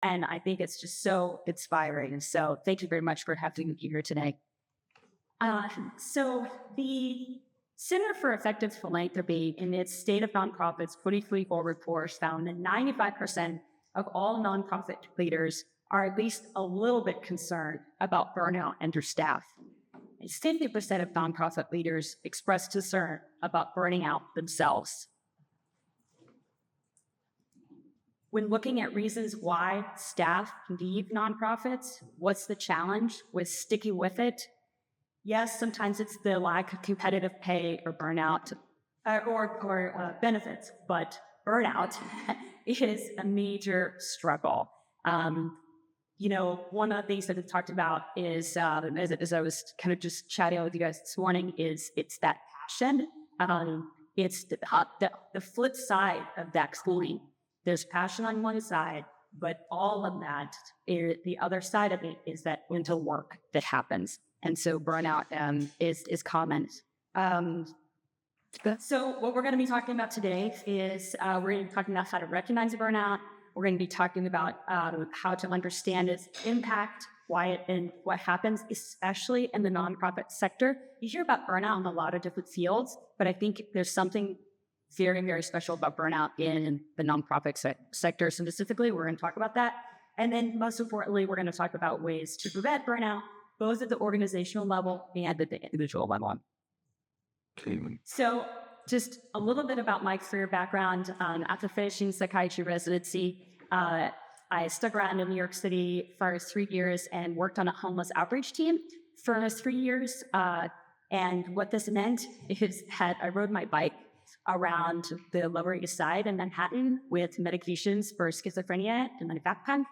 And I think it's just so inspiring. And so thank you very much for having me here today. So the Center for Effective Philanthropy in its State of Nonprofits 2024 report found that 95% of all nonprofit leaders are at least a little bit concerned about burnout and their staff. And 50% of nonprofit leaders express concern about burning out themselves. When looking at reasons why staff leave nonprofits, what's the challenge with sticking with it? Yes, sometimes it's the lack of competitive pay or burnout or benefits, but burnout is a major struggle. One of the things that we talked about is, as I was kind of just chatting with you guys this morning, it's that passion. It's the flip side of that coin. There's passion on one side, but all of that, the other side of it is that mental work that happens. And so burnout is common. So what we're going to be talking about today is we're going to be talking about how to recognize burnout. We're going to be talking about how to understand its impact, why it and what happens, especially in the nonprofit sector. You hear about burnout in a lot of different fields, but I think there's something very, very special about burnout in the nonprofit sector. So specifically, we're going to talk about that. And then most importantly, we're going to talk about ways to prevent burnout, both at the organizational level and at the individual level. So just a little bit about my career background. After finishing psychiatry residency, I stuck around in New York City for 3 years and worked on a homeless outreach team for 3 years. And what this meant is that I rode my bike around the Lower East Side in Manhattan with medications for schizophrenia in my backpack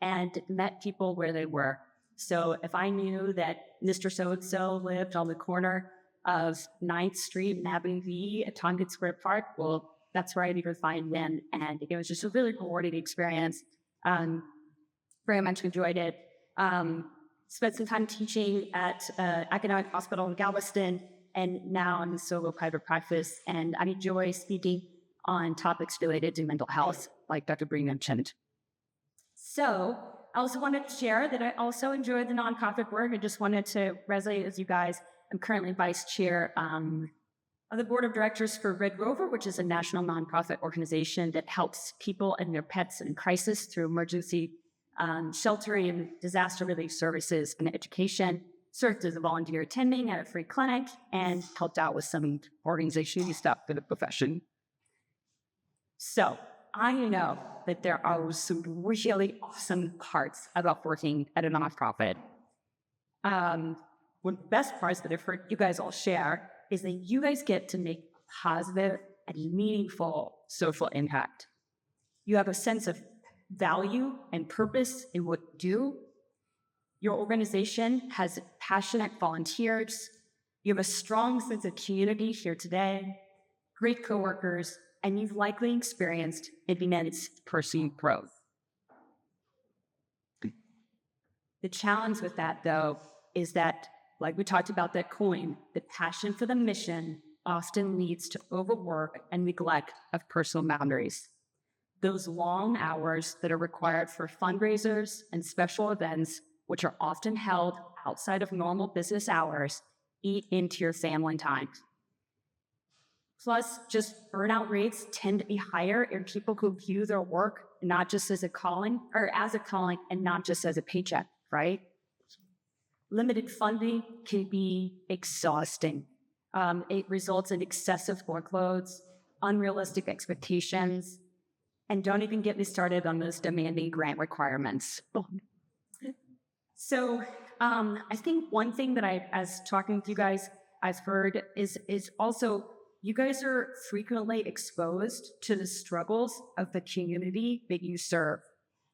and met people where they were. So if I knew that Mr. So-and-so lived on the corner of 9th Street and Avenue V at Tompkins Square Park, well, that's where I'd either find them. And it was just a really rewarding experience. Very much enjoyed it. Spent some time teaching at Academic Hospital in Galveston, and now I'm in solo private practice. And I enjoy speaking on topics related to mental health, like Dr. Bree mentioned. So I also wanted to share that I also enjoy the nonprofit work. I just wanted to resonate with you guys. I'm currently vice chair of the board of directors for Red Rover, which is a national nonprofit organization that helps people and their pets in crisis through emergency sheltering and disaster relief services and education. Served as a volunteer attending at a free clinic and helped out with some organizational stuff for the profession. So I know that there are some really awesome parts about working at a nonprofit. One of the best parts that I've heard you guys all share is that you guys get to make positive and meaningful social impact. You have a sense of value and purpose in what you do. Your organization has passionate volunteers. You have a strong sense of community here today, great coworkers, and you've likely experienced immense personal growth. The challenge with that, though, is that, like we talked about that coin, the passion for the mission often leads to overwork and neglect of personal boundaries. Those long hours that are required for fundraisers and special events, which are often held outside of normal business hours, eat into your family time. Plus, just burnout rates tend to be higher in people who view their work not just as a calling, or as a calling and not just as a paycheck, right? Limited funding can be exhausting. It results in excessive workloads, unrealistic expectations, and don't even get me started on those demanding grant requirements. So I think one thing that as talking to you guys, I've heard is also you guys are frequently exposed to the struggles of the community that you serve.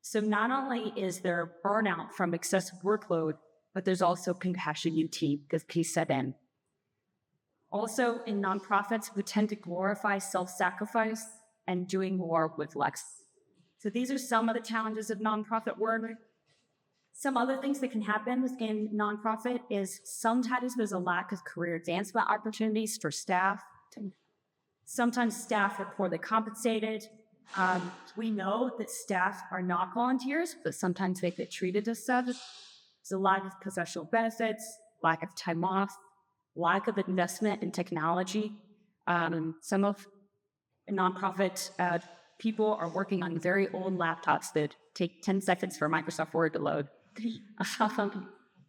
So not only is there burnout from excessive workload, but there's also compassion fatigue that can set in. Also, in nonprofits, we tend to glorify self-sacrifice and doing more with less. So these are some of the challenges of nonprofit work. Some other things that can happen in nonprofit is sometimes there's a lack of career advancement opportunities for staff. Sometimes staff are poorly compensated. We know that staff are not volunteers, but sometimes they get treated as such. There's a lack of professional benefits, lack of time off, lack of investment in technology. Some of nonprofit people are working on very old laptops that take 10 seconds for Microsoft Word to load.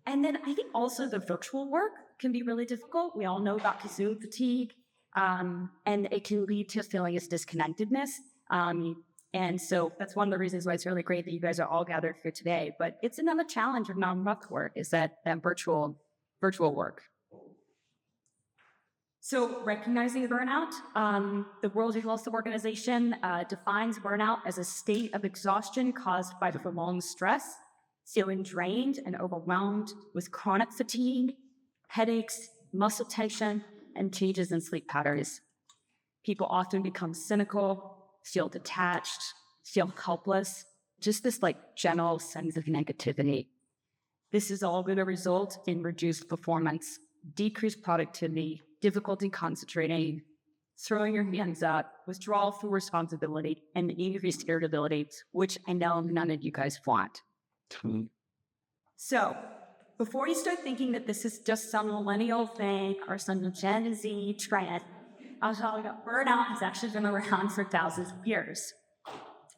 And then I think also the virtual work can be really difficult. We all know about Zoom fatigue, and it can lead to a feeling of disconnectedness. And so that's one of the reasons why it's really great that you guys are all gathered here today. But it's another challenge of nonprofit work is that virtual work. So recognizing burnout, the World Health Organization defines burnout as a state of exhaustion caused by prolonged stress, feeling drained and overwhelmed with chronic fatigue, headaches, muscle tension, and changes in sleep patterns. People often become cynical, feel detached, feel helpless, just this general sense of negativity. This is all going to result in reduced performance, decreased productivity, difficulty concentrating, throwing your hands up, withdrawal from responsibility, and increased irritability, which I know none of you guys want. So, before you start thinking that this is just some millennial thing or some Gen Z trend, I'll tell you that burnout has actually been around for thousands of years.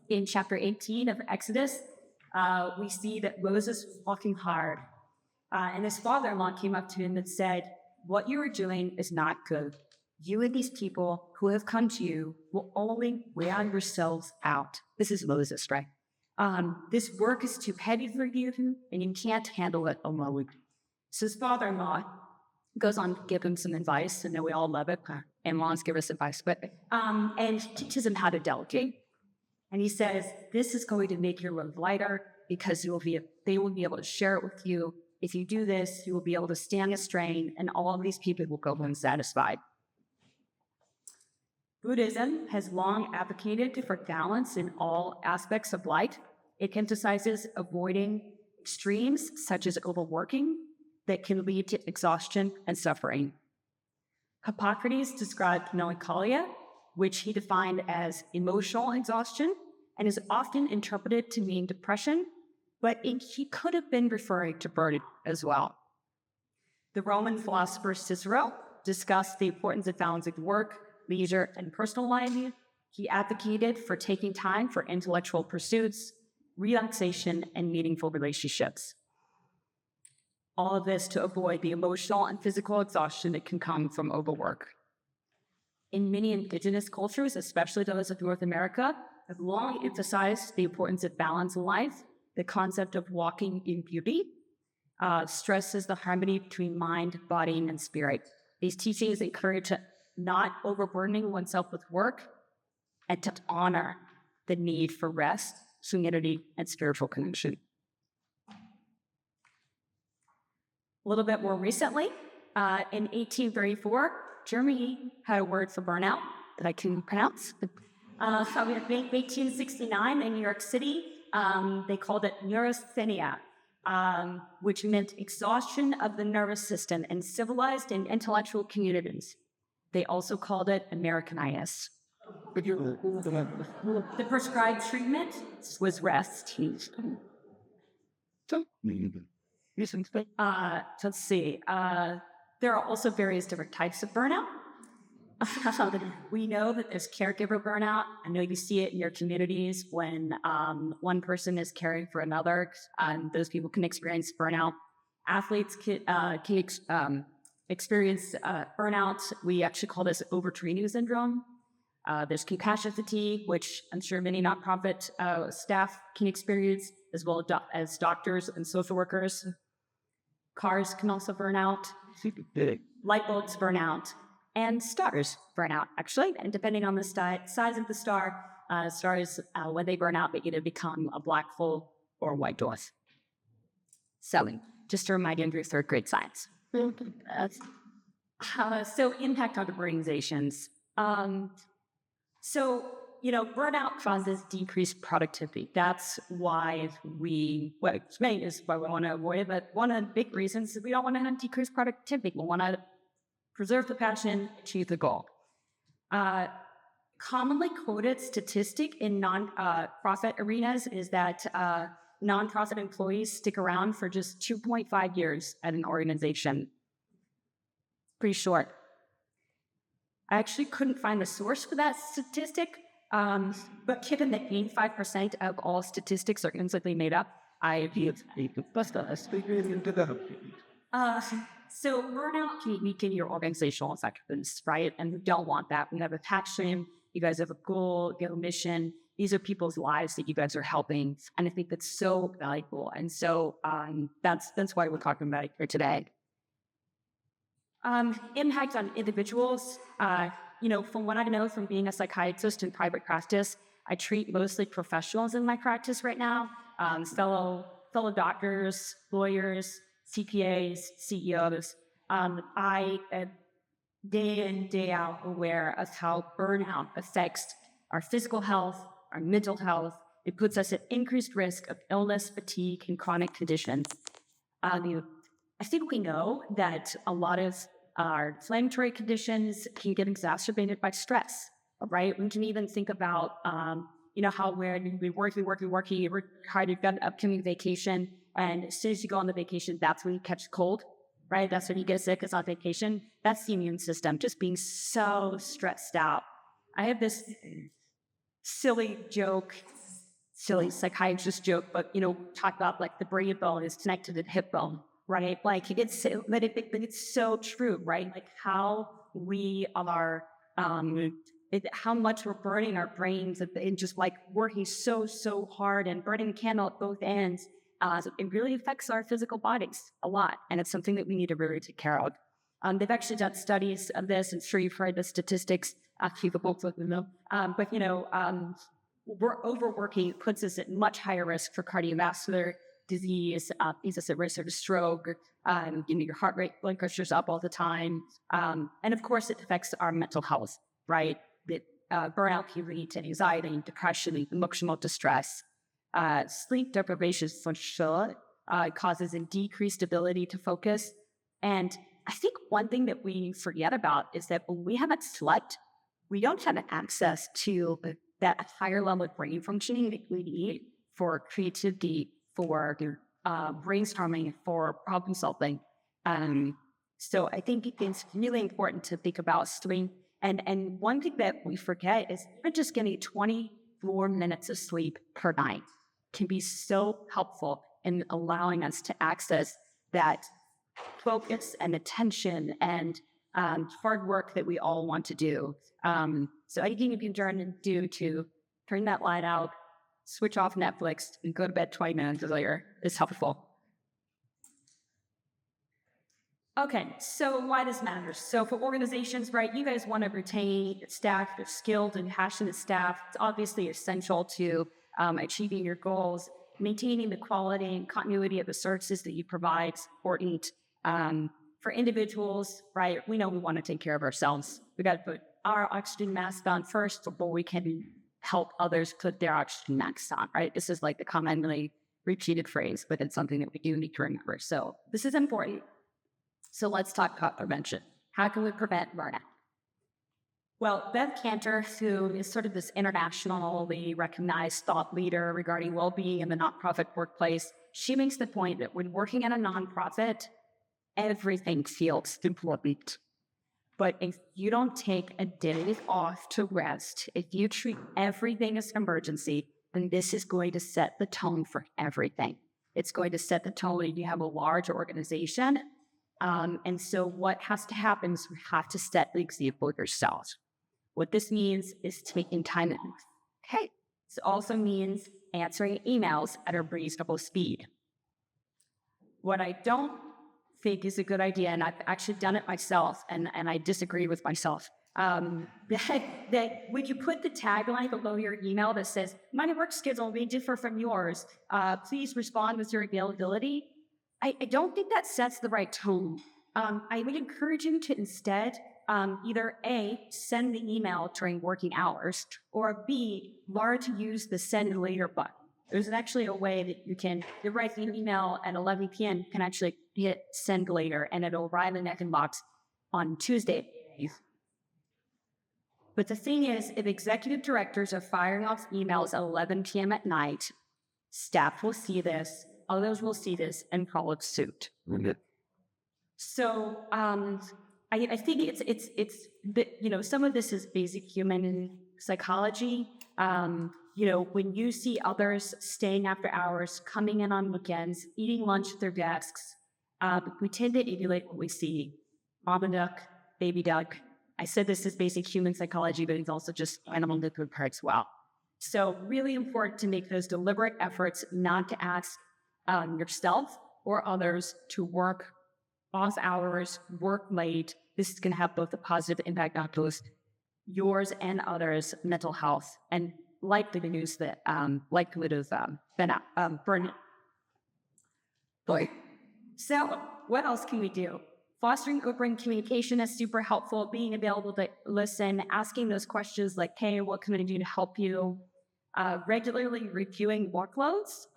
In chapter 18 of Exodus, we see that Moses was walking hard, and his father-in-law came up to him and said, "What you are doing is not good. You and these people who have come to you will only wear yourselves out." This is Moses, right? This work is too heavy for you, and you can't handle it alone. So his father-in-law goes on to give him some advice, and then we all love it. In-laws give us advice, and teaches him how to delegate. And he says, "This is going to make your load lighter because they will be able to share it with you. If you do this, you will be able to stand the strain, and all of these people will go home satisfied." Buddhism has long advocated for balance in all aspects of life. It emphasizes avoiding extremes such as overworking that can lead to exhaustion and suffering. Hippocrates described melancholia, which he defined as emotional exhaustion, and is often interpreted to mean depression, but he could have been referring to burnout as well. The Roman philosopher Cicero discussed the importance of balancing work, leisure, and personal life. He advocated for taking time for intellectual pursuits, relaxation, and meaningful relationships. All of this to avoid the emotional and physical exhaustion that can come from overwork. In many indigenous cultures, especially those of North America, have long emphasized the importance of balance in life, the concept of walking in beauty, stresses the harmony between mind, body, and spirit. These teachings encourage not overburdening oneself with work and to honor the need for rest, humility, and spiritual connection. A little bit more recently, in 1834, Germany had a word for burnout that I can pronounce. In 1869 in New York City, they called it neurasthenia, which meant exhaustion of the nervous system in civilized and intellectual communities. They also called it Americanitis. The prescribed treatment was rest. Let's see. There are also various different types of burnout. We know that there's caregiver burnout. I know you see it in your communities when one person is caring for another. Those people can experience burnout. Athletes can experience burnout. We actually call this overtraining syndrome. There's compassion fatigue, which I'm sure many nonprofit staff can experience, as well as doctors and social workers. Cars can also burn out. Light bulbs burn out. And stars burn out, actually. And depending on the size of the star, stars, when they burn out, they either become a black hole or a white dwarf. So, just to remind you of your third grade science. So, impact on organizations. Burnout causes decreased productivity. That's why it's why we want to avoid it, but one of the big reasons is we don't want to have decreased productivity. We want to preserve the passion, achieve the goal. commonly quoted statistic in non-profit arenas is that nonprofit employees stick around for just 2.5 years at an organization. Pretty short. I actually couldn't find the source for that statistic, but given that 85% of all statistics are instantly made up, so burnout can weaken your organizational effectiveness, right? And we don't want that. We have a passion, you guys have a goal, you have a mission. These are people's lives that you guys are helping. And I think that's so valuable. And so that's why we're talking about it here today. Impact on individuals. From what I know from being a psychiatrist in private practice, I treat mostly professionals in my practice right now, fellow doctors, lawyers, CPAs, CEOs. I am day in, day out aware of how burnout affects our physical health, our mental health. It puts us at increased risk of illness, fatigue, and chronic conditions. I think we know that a lot of our inflammatory conditions can get exacerbated by stress, right? We can even think about, how when you're working, you're hard, you've got an upcoming vacation, and as soon as you go on the vacation, that's when you catch a cold, right? That's when you get sick, it's on vacation. That's the immune system, just being so stressed out. I have this silly psychiatrist joke, but, talk about like the brain bone is connected to the hip bone, right? Like but it's so true, right? Like how we are, how much we're burning our brains and just like working so hard and burning a candle at both ends. It really affects our physical bodies a lot. And it's something that we need to really take care of. They've actually done studies of this. I'm sure you've heard the statistics. Actually, the books with them. We're overworking puts us at much higher risk for cardiovascular disease, puts us at risk of stroke, your heart rate, blood pressure's up all the time. And of course, it affects our mental health, right? Burnout can lead to anxiety, depression, emotional distress. Sleep deprivation for sure causes a decreased ability to focus. And I think one thing that we forget about is that when we haven't slept, we don't have access to that higher level of brain functioning that we need for creativity, for brainstorming, for problem solving. So I think it's really important to think about sleep. And one thing that we forget is even just getting 24 minutes of sleep per night can be so helpful in allowing us to access that focus and attention and hard work that we all want to do. So anything you can do to turn that light out, switch off Netflix, and go to bed 20 minutes later is helpful. Okay, so why this matters. So for organizations, right, you guys want to retain staff, skilled and passionate staff. It's obviously essential to achieving your goals. Maintaining the quality and continuity of the services that you provide is important. For individuals, right, we know we want to take care of ourselves. We got to put our oxygen mask on first before we can help others put their oxygen masks on, right? This is like the commonly repeated phrase, but it's something that we do need to remember. So this is important. So let's talk about prevention. How can we prevent burnout? Well, Beth Cantor, who is sort of this internationally recognized thought leader regarding well-being in the nonprofit workplace, she makes the point that when working at a nonprofit, everything feels important. But if you don't take a day off to rest, if you treat everything as an emergency, then this is going to set the tone for everything. It's going to set the tone when you have a large organization. And so what has to happen is we have to set the example yourself. What this means is taking time out. Okay. This also means answering emails at a reasonable speed. What I don't think is a good idea, and I've actually done it myself, and I disagree with myself, that when you put the tagline below your email that says, my work schedule may differ from yours, please respond with your availability, I don't think that sets the right tone. I would encourage you to instead either A, send the email during working hours, or B, learn to use the send later button. There's actually a way that you write an email at 11 p.m., you can actually hit send later, and it'll arrive in that inbox on Tuesday. But the thing is, if executive directors are firing off emails at 11 p.m. at night, staff will see this, others will see this, and follow suit. So I think it's some of this is basic human psychology. When you see others staying after hours, coming in on weekends, eating lunch at their desks, we tend to emulate what we see. Mama duck, baby duck. I said this is basic human psychology, but it's also just animal liquid parts as well. So really important to make those deliberate efforts not to ask yourself or others to work off hours, work late. This is going to have both a positive impact on both yours and others' mental health and likelihood of burnout. So what else can we do? Fostering open communication is super helpful. Being available to listen, asking those questions like, hey, what can I do to help you? Regularly reviewing workloads,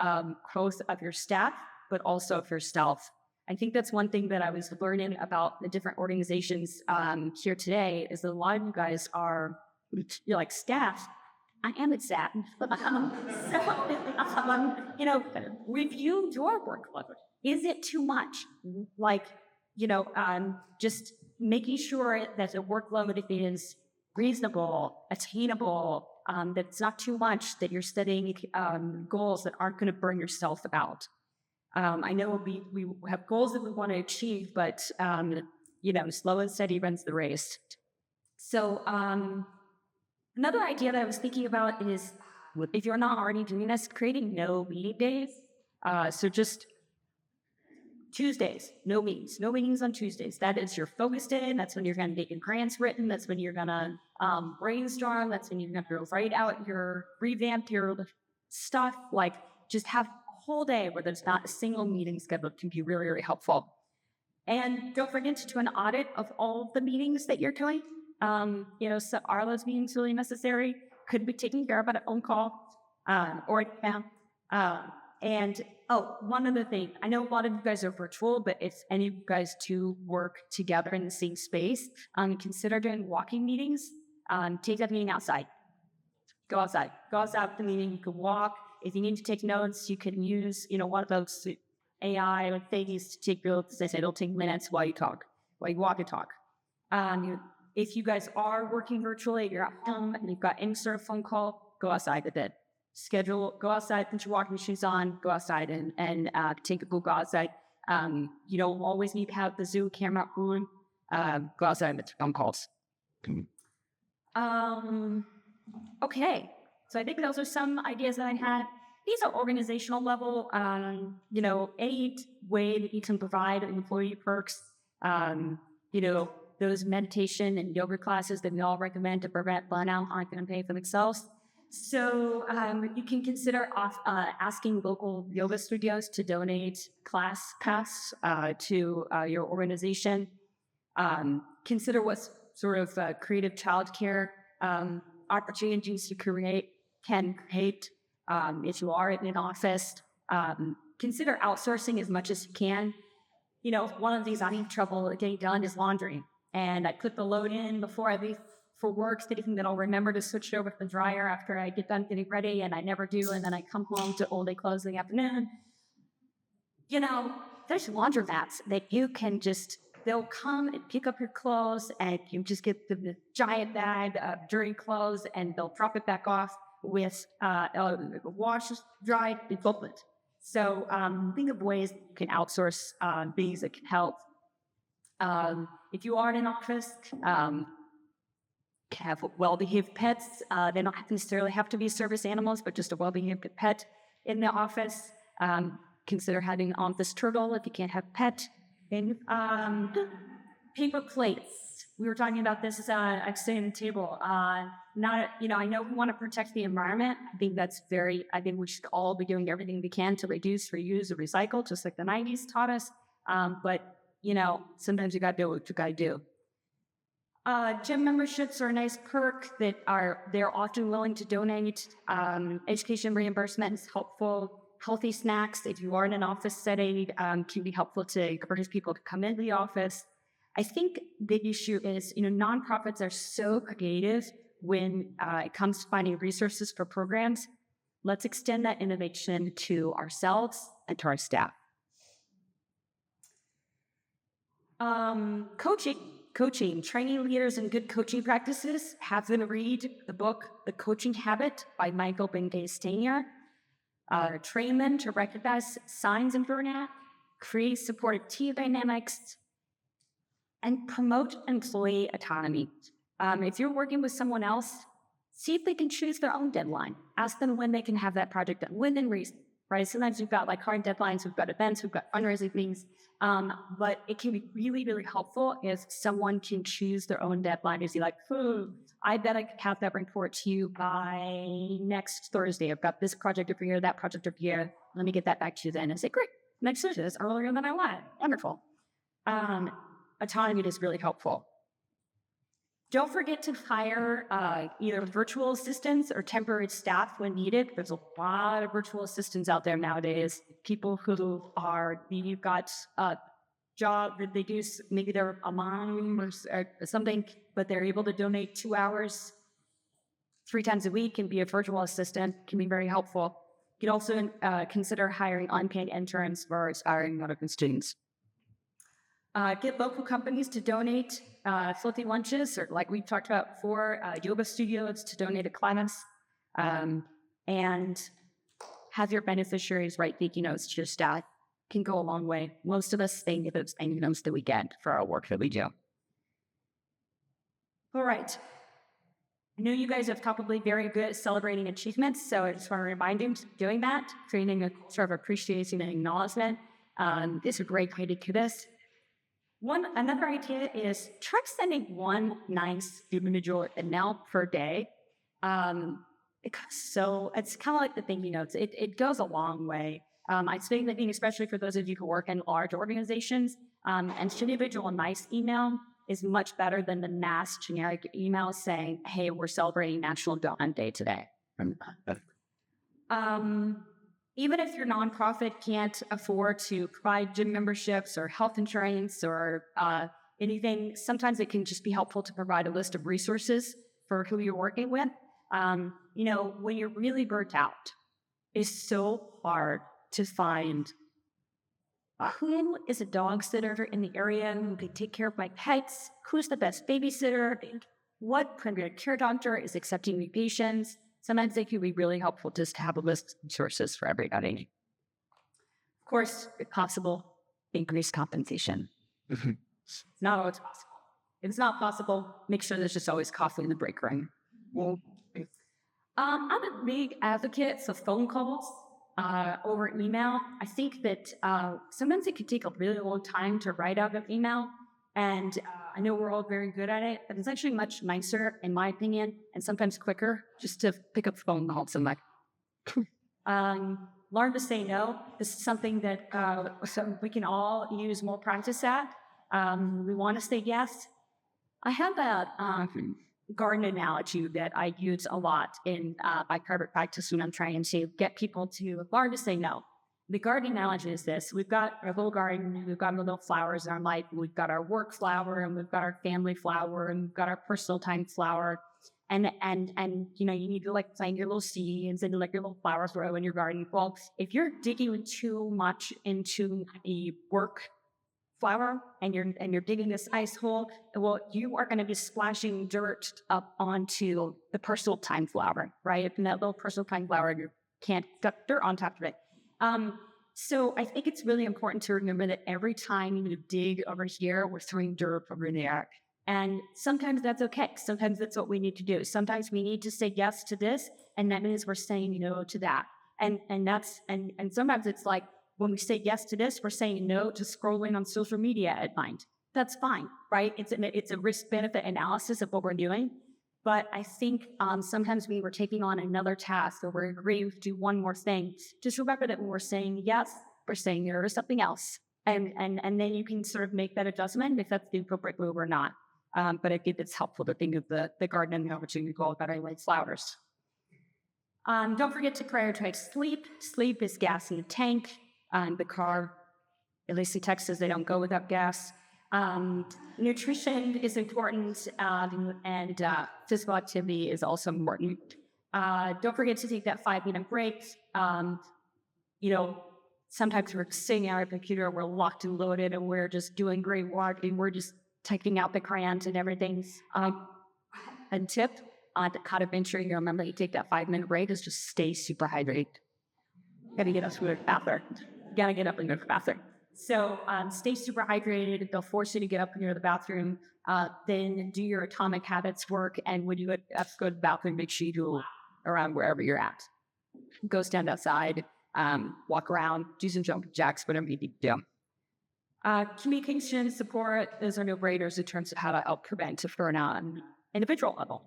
both of your staff, but also of yourself. I think that's one thing that I was learning about the different organizations here today is that a lot of you guys you're like staff. I am a staff. Review your workload. Is it too much? Just making sure that the workload is reasonable, attainable, that it's not too much, that you're setting goals that aren't going to burn yourself out. I know we have goals that we want to achieve, but, slow and steady runs the race. So another idea that I was thinking about is, if you're not already doing this, creating no meeting days. So just Tuesdays, no meetings on Tuesdays. That is your focus day. That's when you're going to get your grants written. That's when you're going to brainstorm. That's when you're going to write out revamp your stuff. Like, just have a whole day where there's not a single meeting scheduled can be really, really helpful. And don't forget to do an audit of all of the meetings that you're doing. So are those meetings really necessary? Could be taken care of by a phone call or email. And one other thing. I know a lot of you guys are virtual, but if any of you guys do work together in the same space, consider doing walking meetings. Take that meeting outside. Go outside. Go outside with the meeting. You can walk. If you need to take notes, you can use, one of those AI things to take notes. It'll take minutes while you walk and talk. If you guys are working virtually, you're at home and you've got any sort of phone call, go outside with it. Go outside, put your walking shoes on, go outside and take a go outside. You don't always need to have the Zoom camera on. Go outside and make phone calls. Okay. So I think those are some ideas that I had. These are organizational level, any way that you can provide employee perks, those meditation and yoga classes that we all recommend to prevent burnout aren't going to pay for themselves. So you can consider asking local yoga studios to donate class pass to your organization. Consider what sort of creative childcare opportunities you can create if you are in an office. Consider outsourcing as much as you can. One of these I have trouble getting done is laundry. And I put the load in before I leave for work, thinking that I'll remember to switch it over to the dryer after I get done getting ready, and I never do. And then I come home to all day clothes in the afternoon. There's laundromats that you can they'll come and pick up your clothes, and you just get the giant bag of dirty clothes, and they'll drop it back off with wash, dry, and fold it. So think of ways you can outsource things that can help. If you are in an office, have well-behaved pets. They don't necessarily have to be service animals, but just a well-behaved pet in the office. Consider having an office turtle if you can't have a pet. And paper plates. We were talking about this at sitting at the table. I know we want to protect the environment. I think we should all be doing everything we can to reduce, reuse, and recycle, just like the 90s taught us. But sometimes you got to do what you got to do. Gym memberships are a nice perk that they're often willing to donate. Education reimbursement is helpful. Healthy snacks, if you are in an office setting, can be helpful to encourage people to come into the office. I think the issue is, nonprofits are so creative when it comes to finding resources for programs. Let's extend that innovation to ourselves and to our staff. Coaching, training leaders in good coaching practices. Have them read the book, The Coaching Habit by Michael Ben-Stanier. Train them to recognize signs of burnout, create supportive team dynamics, and promote employee autonomy. If you're working with someone else, see if they can choose their own deadline. Ask them when they can have that project done, within reason, right? Sometimes we've got like hard deadlines, we've got events, we've got fundraising things, but it can be really, really helpful if someone can choose their own deadline to be like, I bet I could have that report to you by next Thursday. I've got this project over here, that project over here. Let me get that back to you then. And say, great, next Thursday, that's earlier than I wanted. Wonderful. Autonomy is really helpful. Don't forget to hire either virtual assistants or temporary staff when needed. There's a lot of virtual assistants out there nowadays. People who are, you've got a job that they do, maybe they're a mom or something, but they're able to donate 2 hours 3 times a week and be a virtual assistant. Can be very helpful. You can also consider hiring unpaid interns for aspiring medical students. Get local companies to donate filthy lunches, or like we talked about before, yoga studios to donate a class, and have your beneficiaries write thank you notes to your staff. Can go a long way. Most of us thank those thank you notes that we get for our work that we do. All right. I know you guys are probably very good at celebrating achievements, so I just want to remind you doing that, creating a sort of appreciation and acknowledgement is a great way to do this. Another idea is try sending one nice individual email per day. So it's kind of like the thank you notes. It goes a long way. I think especially for those of you who work in large organizations, an individual nice email is much better than the mass generic email saying, hey, we're celebrating National Donut Day today. Even if your nonprofit can't afford to provide gym memberships or health insurance or anything, sometimes it can just be helpful to provide a list of resources for who you're working with. When you're really burnt out, it's so hard to find who is a dog sitter in the area who can take care of my pets, who's the best babysitter, what primary care doctor is accepting new patients. Sometimes it can be really helpful just to have a list of resources for everybody. Of course, if possible, increase compensation. It's not always possible. If it's not possible, make sure there's just always coffee in the break room. I'm a big advocate for phone calls over email. I think that sometimes it can take a really long time to write out an email. And I know we're all very good at it, but it's actually much nicer, in my opinion, and sometimes quicker, just to pick up the phone and call somebody. Learn to say no. This is something that we can all use more practice at. We want to say yes. I have a garden analogy that I use a lot in my private practice when I'm trying to get people to learn to say no. The garden analogy is this. We've got our little garden, we've got our little flowers in our life, we've got our work flower, and we've got our family flower, and we've got our personal time flower. And you need to like plant your little seeds and let your little flowers grow in your garden. Well, if you're digging too much into a work flower and you're digging this ice hole, well, you are going to be splashing dirt up onto the personal time flower, right? And that little personal time flower, you can't get dirt on top of it. So I think it's really important to remember that every time you dig over here, we're throwing dirt over there. And sometimes that's okay. Sometimes that's what we need to do. Sometimes we need to say yes to this, and that means we're saying no to that. And sometimes it's like when we say yes to this, we're saying no to scrolling on social media at night. That's fine, right? It's a risk-benefit analysis of what we're doing. But I think sometimes when we're taking on another task or we're agreeing to do one more thing, just remember that when we're saying yes, we're saying no to something else. And then you can sort of make that adjustment if that's the appropriate move or not. But I think it's helpful to think of the garden and the opportunity to go about our light flowers. Don't forget to prioritize sleep. Sleep is gas in the tank. The car, at least in Texas, they don't go without gas. Nutrition is important, and physical activity is also important. Don't forget to take that 5-minute break. You know, sometimes we're sitting at our computer, we're locked and loaded, and we're just doing great work, and we're just typing out the crayons and everything. A tip on how to make sure you remember you take that 5-minute break is just stay super hydrated. Gotta get up to the bathroom. Gotta get up and go to the bathroom. So stay super hydrated. They'll force you to get up and go to the bathroom. Then do your atomic habits work. And when you have to go to the bathroom, make sure you do around wherever you're at. Go stand outside, walk around, do some jumping jacks, whatever you need to do. Communication support, those are no-brainers in terms of how to help prevent burnout on an individual level.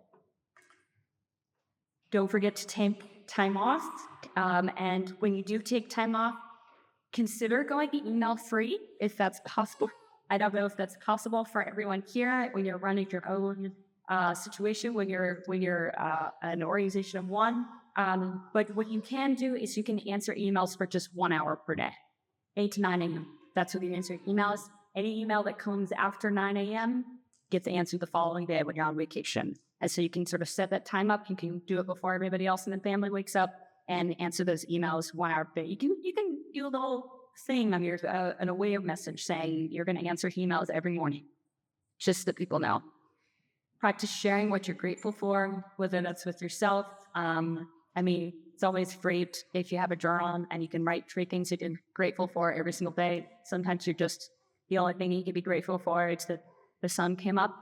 Don't forget to take time off. And when you do take time off, consider going email free if that's possible. I don't know if that's possible for everyone here when you're running your own situation, when you're an organization of one. But what you can do is you can answer emails for just 1 hour per day, 8 to 9 a.m. That's when you answer emails. Any email that comes after 9 a.m. gets answered the following day when you're on vacation. And so you can sort of set that time up. You can do it before everybody else in the family wakes up and answer those emails 1 hour per day. You can do a little thing on your an aware message saying you're going to answer emails every morning, just so people know. Practice sharing what you're grateful for, whether that's with yourself. It's always great if you have a journal and you can write 3 things that you're grateful for every single day. Sometimes you're just the only thing you can be grateful for is that the sun came up.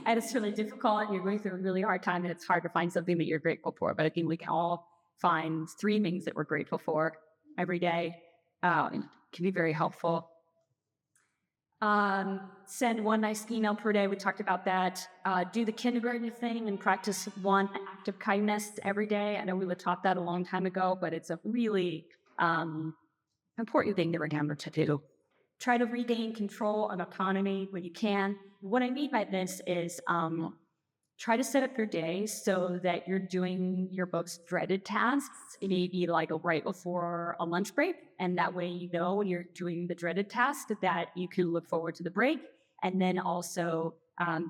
And it's really difficult and you're going through a really hard time and it's hard to find something that you're grateful for. But I think we can all find 3 things that we're grateful for every day. It can be very helpful. Send 1 nice email per day. We talked about that. Do the kindergarten thing and practice 1 act of kindness every day. I know we were taught that a long time ago, but it's a really important thing to remember to do. Try to regain control and autonomy when you can. What I mean by this is try to set up your day so that you're doing your most dreaded tasks, maybe like right before a lunch break. And that way, you know, when you're doing the dreaded task that you can look forward to the break. And then also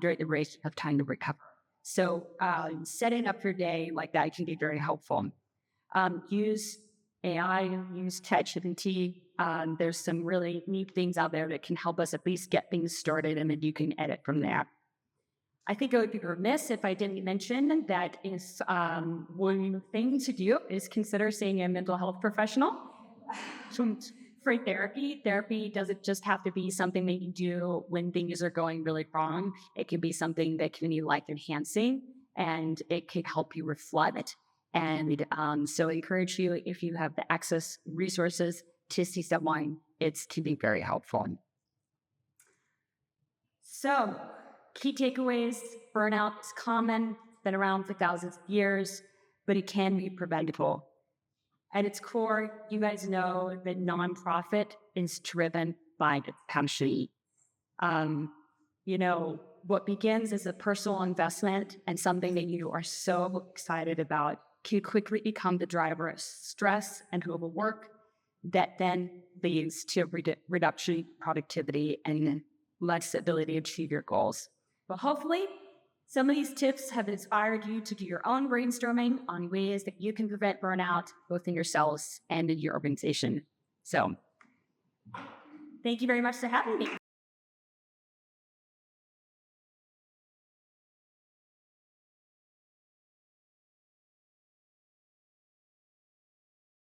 during the break, you have time to recover. So setting up your day like that can be very helpful. Use AI, use ChatGPT. There's some really neat things out there that can help us at least get things started, and then you can edit from there. I think I would be remiss if I didn't mention that is one thing to do is consider seeing a mental health professional for therapy. Therapy doesn't just have to be something that you do when things are going really wrong. It can be something that can be life enhancing and it can help you reflect. And so I encourage you, if you have the access resources, to see someone. It can be very helpful. So, key takeaways: burnout is common, been around for thousands of years, but it can be preventable. At its core, you guys know that nonprofit is driven by passion. What begins as a personal investment and something that you are so excited about can quickly become the driver of stress and overwork that then leads to reduction in productivity and less ability to achieve your goals. But hopefully, some of these tips have inspired you to do your own brainstorming on ways that you can prevent burnout, both in yourselves and in your organization. So, thank you very much for having me.